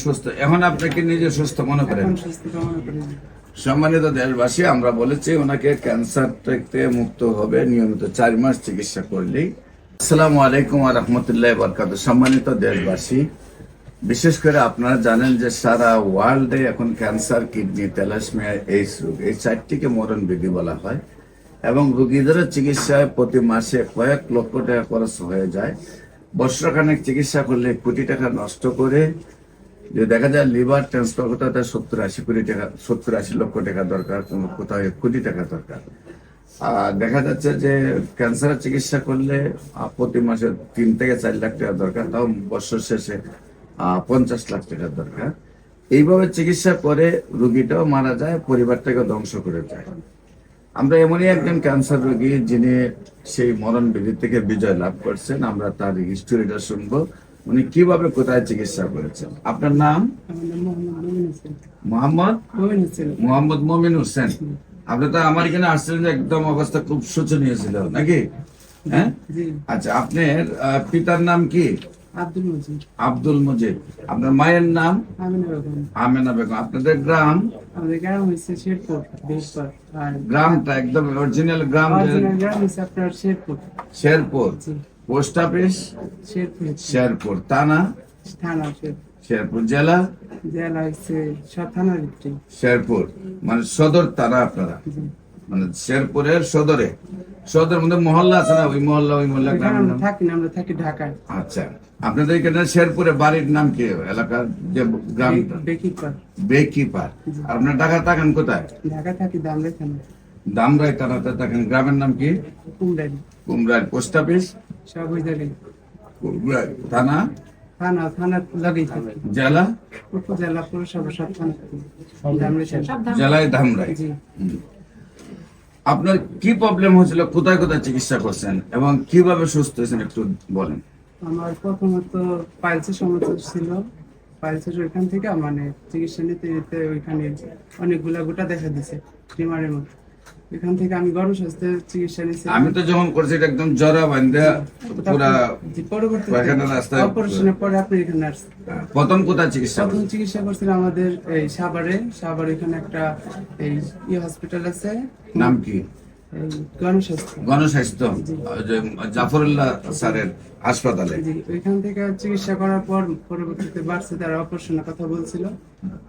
সুস্থ, এখন আপনাকে নিজে সুস্থ মনে করেন? সম্মানিত দেশবাসী, আমরা বলেছি ওনাকে ক্যান্সার থেকে মুক্ত হবে নিয়মিত 4 মাস চিকিৎসা করলেই। আসসালামু আলাইকুম ওয়া রাহমাতুল্লাহি ওয়া বারাকাতুহু। সম্মানিত দেশবাসী, বিশেষ করে আপনারা জানেন যে সারা ওয়ার্ল্ডে এখন ক্যান্সার, কিডনি, থ্যালাসেমিয়া, এইডস রোগ, এই 4টিকে মরণ ব্যাধি বলা হয় এবং রোগীদের চিকিৎসায় প্রতি মাসে কয়েক লক্ষ টাকা খরচ হয়ে যায়। বছরখানেক চিকিৎসা করলে কোটি টাকা নষ্ট করে, যে দেখা যায় লিভার ট্রান্সফার করতে হয় 70-80 লক্ষ টাকা দরকার, কোথাও কোটি টাকা দরকার। আর দেখা যাচ্ছে যে ক্যান্সারের চিকিৎসা করলে প্রতি মাসে 3 থেকে 4 লাখ টাকা দরকার, তাও বছর শেষে 50 লাখ টাকা দরকার। এইভাবে চিকিৎসা করে রোগীটাও মারা যায়, পরিবারটাকে ধ্বংস করে যায়। আমরা এমনই একজন ক্যান্সার রোগী যিনি সেই মরণ ব্যাধি থেকে বিজয় লাভ করছেন। আমরা তার হিস্টোরিটা শুনবো, উনি কিভাবে কোথায় চিকিৎসা করেছেন। আপনার নাম? মোহাম্মদ মমিন হোসেন। আপনি তো আমার এখানে আসছিলেন যে একদম অবস্থা খুব শোচনীয় ছিল নাকি? হ্যাঁ, আচ্ছা। আপনার পিতার নাম কি? আব্দুল মজিদ। আপনার মায়ের নাম? আমেনা বেগম। আপনাদের গ্রাম? গ্রামটা একদম অরিজিনাল গ্রাম? শেরপুর। Post office? শেরপুর। থানা? শেরপুর। জেলা? শেরপুর, মানে সদর থানা আপনারা? মানে শেরপুরের সদরের মধ্যে মহল্লা আছে না? ওই মহল্লা গ্রামের নাম? থাকি ঢাকায়। আচ্ছা, আপনাদের এখানে শেরপুরে বাড়ির নাম কি? এলাকার যে গ্রাম? বেকিপার। আর আপনার ঢাকা থাকেন কোথায়? ঢাকা থাকি দামরাই থানা। দামরাই থানাতে থাকেন। গ্রামের নাম কি? কুমরাইল। Post office? কুমরাইল। থানা? থানা লাগেই থাকে। জেলা? উপজেলা, পৌরসভা, সব থানা। জেলায় ধামরাই। আপনার কি প্রবলেম হয়েছিল, কোথায় কোথায় চিকিৎসা করছেন এবং কিভাবে সুস্থ হয়েছেন একটু বলেন। আমার প্রথমত পাইলসের সমস্যা ছিল। পাইলসের ওইখান থেকে মানে চিকিৎসা নিতে নিতে ওইখানে অনেকগুলা গোটা দেখা দিছে টিমারের মতো। এখান থেকে আমি গণস্বাস্থ্যের চিকিৎসা নিয়েছি। আমি তো যখন করছি এটা একদম জরা বান্ধা পুরা। পরবর্তীতে অপারেশনের পরে আপনি এখানে আসছেন। প্রথম কোথায় চিকিৎসা? প্রথম চিকিৎসা করছিলাম আমাদের এই সাভারে এখানে একটা এই হসপিটাল আছে। নাম কি? গণস্বাস্থ্য। জাফরুল্লাহ স্যারের হাসপাতালে। ওইখান থেকে চিকিৎসা করার পর পরবর্তীতে বাড়ছে, তারা অপারেশনের কথা বলছিল।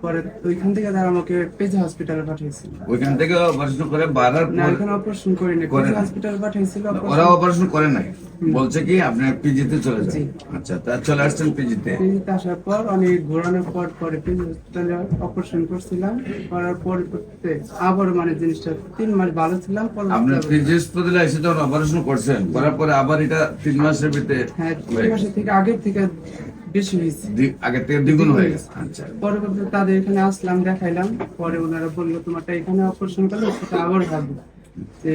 পরে ওইখান থেকে তারা আমাকে পেজ হসপিটালে পাঠিয়েছিল। ওইখান থেকে অপারেশন করে বাড়ার না, এখানে অপারেশন করিনি, পেজ হসপিটালে পাঠিয়েছিল। ওরা অপারেশন করে নাই, বলছে কি আপনি পিজিতে চলে যান। আচ্ছা, তা চলে আসছেন পিজিতে। পিজিতে আসার পর অনেক ঘোরানোর পরে পেজ হসপিটালে অপারেশন করছিলাম। করার পরবর্তীতে আবার মানে জিনিসটা 3 মাস ভালো ছিলাম। আপনি পিজি হাসপাতালে এসে যখন অপারেশন করছেন, করার পরে আবার এটা 3 মাসের ভিতরে? হ্যাঁ, 3 মাসের থেকে আগের থেকে বেশি হয়েছে, আগের থেকে দ্বিগুণ হয়ে গেছে। আচ্ছা, পরবর্তীতে তাদের এখানে আসলাম, দেখাইলাম। পরে ওনারা বললো তোমারটা এখানে অপারেশন করলে সেটা আবার ভাবো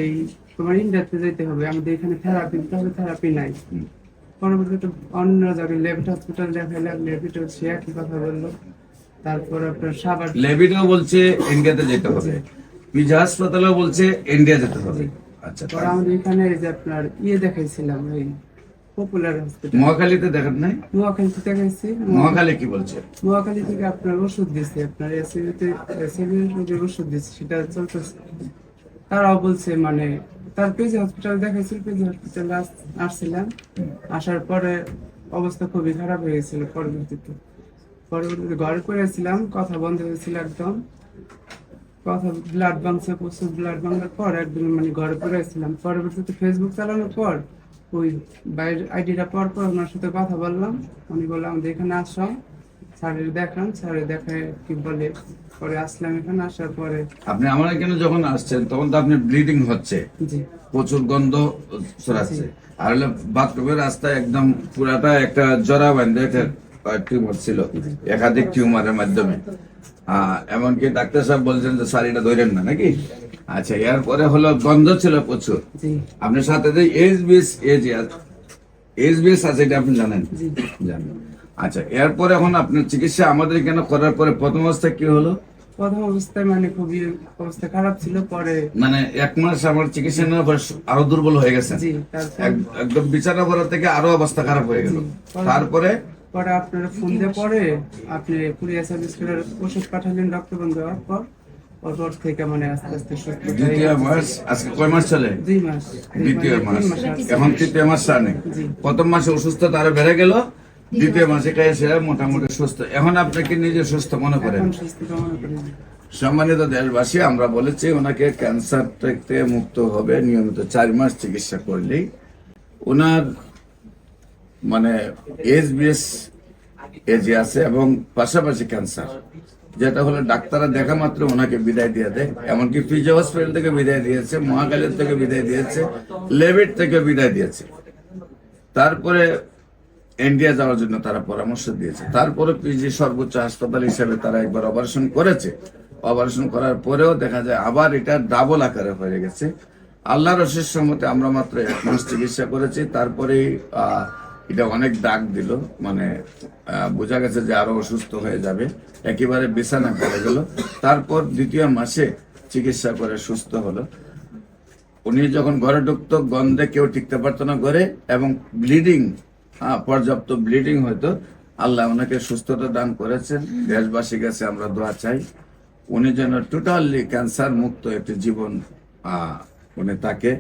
এই তোমার ইন্ডিয়াতে যেতে হবে, আমাদের এখানে থেরাপি দিতে হবে, থেরাপি নাই। পরবর্তীতে অন্য জায়গায় লেভিট হসপিটাল দেখাইলাম, লেভিটও সে একই কথা বললো। তারপর আপনার সাভার লেভিটও বলছে ইন্ডিয়াতে যেতে হবে, পিজি হাসপাতালেও বলছে ইন্ডিয়া যেতে হবে। আচ্ছা, পরে আমাদের এখানে এই যে আপনার দেখাইছিলাম এই পপুলার হসপিটাল। মহাখালীতে দেখেন নাই? মহাখালীতে দেখাইছি। মহাখালী কি বলছে? মহাখালী থেকে আপনার ওষুধ দিচ্ছে, আপনার এসিবির ওষুধ দিচ্ছে, সেটা চলতেছে। তারাও বলছে মানে তার পেজ হসপিটাল দেখাইছিল, পেজ হসপিটালে আসছিলাম। আসার পরে অবস্থা খুবই খারাপ হয়ে গেছিল। পরবর্তীতে ঘরে পড়েছিলাম, কথা বন্ধ হয়েছিল একদম। কথা ব্লাড ভাঙছে, প্রচুর ব্লাড ভাঙার পর একদম মানে ঘরে পড়েছিলাম। পরবর্তীতে ফেসবুক চালানোর পর ওই বাইরের আইডিটা পর ওনার সাথে কথা বললাম। উনি বললাম আমাদের এখানে আসো, স্যারের দেখান। স্যারের দেখায় কি বলে, পরে আসলাম। এখানে আসার পরে আপনি আমার এখানে যখন আসছেন তখন তো আপনি ব্লিডিং হচ্ছে, প্রচুর গন্ধ ছড়াচ্ছে, আর হলো বাথরুমের রাস্তায় একদম পুরাটা একটা জরা বান্ধে একটা টিউমার ছিল, একাধিক টিউমারের মাধ্যমে। এমনকি ডাক্তার সাহেব বলছেন যে শাড়িটা ধরেন না নাকি? আচ্ছা, এরপরে হলো গন্ধ ছিল প্রচুর। আপনার সাথে যে এইচবিএস আছে এটা আপনি জানেন? জানেন। আচ্ছা, এরপরে এখন আপনার চিকিৎসা আমাদের এখানে করার পরে প্রথম অবস্থায় কি হলো? প্রথম অবস্থায় মানে খুবই অবস্থা খারাপ ছিল। পরে মানে 1 মাস আমার চিকিৎসা নেওয়ার পরে আরো দুর্বল হয়ে গেছে, একদম বিছানা করা থেকে আরো অবস্থা খারাপ হয়ে গেল। তারপরে পরে আপনারা ফোন দিয়ে পরে আপনি কুরিয়ার সার্ভিস করে ওষুধ পাঠালেন রক্ত বন্ধ হওয়ার পর ওর থেকে মানে আস্তে আস্তে সুস্থ হয়ে দ্বিতীয় গেছে। মাস আজকে কয় মাস চলে? 2 মাস দ্বিতীয় মাস, 3 মাস আসছে। এখন তৃতীয় মাস সামনে। জি। প্রথম মাসে অসুস্থতা আরো বেড়ে গেল, দ্বিতীয় মাসে এসে মোটামুটি সুস্থ। এখন আপনাকে নিজে সুস্থ মনে করেন? এখন সুস্থ মনে করেন। সম্মানিত দেশবাসী, আমরা বলেছি ওনাকে ক্যান্সার থেকে মুক্ত হবে নিয়মিত 4 মাস চিকিৎসা করলেই। ওনার মানে এসবিএস এজে আছে এবং পাশাপাশি ক্যান্সার, যেটা হলো ডাক্তাররা দেখা মাত্র ওনাকে বিদায় দিয়ে দেয়। এমনকি ফিজি হসপিটাল থেকে বিদায় দিয়েছে, মহাকালের থেকে বিদায় দিয়েছে, লেভিট থেকে বিদায় দিয়েছে। তারপরে ইন্ডিয়া যাওয়ার জন্য তারা পরামর্শ দিয়েছে। তারপরে পিজি সর্বোচ্চ হাসপাতাল হিসেবে তারা একবার অপারেশন করেছে। অপারেশন করার পরেও দেখা যায় আবার এটা ডাবল আকারে হয়ে গেছে। আল্লাহর অশেষ সম্মতে আমরা মাত্র 1 মাস চিকিৎসা করেছি। তারপরেই এটা অনেক দাগ দিল, মানে বোঝা গেছে যে আরো অসুস্থ হয়ে যাবে, একেবারে বিছানা পড়ে গেল। তারপর দ্বিতীয় মাসে চিকিৎসা করে সুস্থ হলো। উনি যখন ঘরে ঢুকতো গন্ধে কেউ টিকতে পারতো না ঘরে, এবং ব্লিডিং, পর্যাপ্ত ব্লিডিং হয়তো। আল্লাহ ওনাকে সুস্থতা দান করেছেন। দেশবাসীর কাছে আমরা দোয়া চাই উনি যেন টোটালি ক্যান্সার মুক্ত একটি জীবন উনি তাকে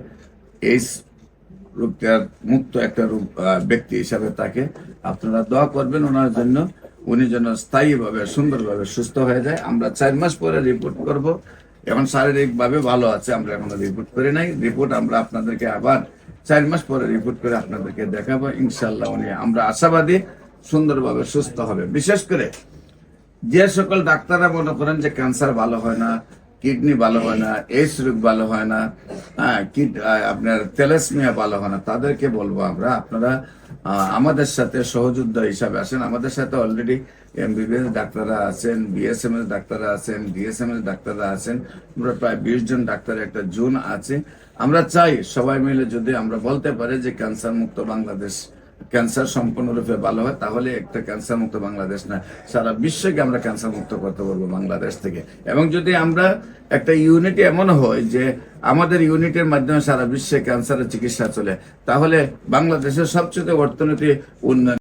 এই রোগটার মুক্ত একটা ব্যক্তি হিসাবে তাকে আপনারা দোয়া করবেন ওনার জন্য, উনি যেন স্থায়ীভাবে সুন্দরভাবে সুস্থ হয়ে যায়। আমরা 4 মাস পরে রিপোর্ট করব। এখন শারীরিকভাবে ভালো আছে, আমরা এখনো রিপোর্ট করি নাই। রিপোর্ট আমরা আপনাদেরকে আবার 4 মাস পরে রিপোর্ট করে আপনাদেরকে দেখাবো। ইনশাল্লাহ উনি, আমরা আশাবাদী, সুন্দরভাবে সুস্থ হবে। বিশেষ করে যে সকল ডাক্তাররা মনে করেন যে ক্যান্সার ভালো হয় না, কিডনি ভালো হয় না, এইডস রোগ ভালো হয় না, আপনার থ্যালাসেমিয়া ভালো হয় না, তাদেরকে বলবো আমরা আপনারা আমাদের সাথে সহযোদ্ধা হিসাবে আসেন। আমাদের সাথে অলরেডি এমবিবিএস ডাক্তাররা আছেন, বিএসএমএস ডাক্তাররা আছেন, ডিএসএমএস ডাক্তাররা আছেন। আমরা প্রায় 20 জন ডাক্তারের একটা জোন আছে। আমরা চাই সবাই মিলে যদি আমরা বলতে পারি যে ক্যান্সার মুক্ত বাংলাদেশ, ক্যান্সার সম্পূর্ণরূপে ভালো হয়, তাহলে একটা ক্যান্সার মুক্ত বাংলাদেশ না, সারা বিশ্বকে আমরা ক্যান্সার মুক্ত করতে পারবো বাংলাদেশ থেকে। এবং যদি আমরা একটা ইউনিটি এমন হয় যে আমাদের ইউনিটের মাধ্যমে সারা বিশ্বে ক্যান্সারের চিকিৎসা চলে, তাহলে বাংলাদেশের সবচেয়ে অর্থনীতি উন্নয়ন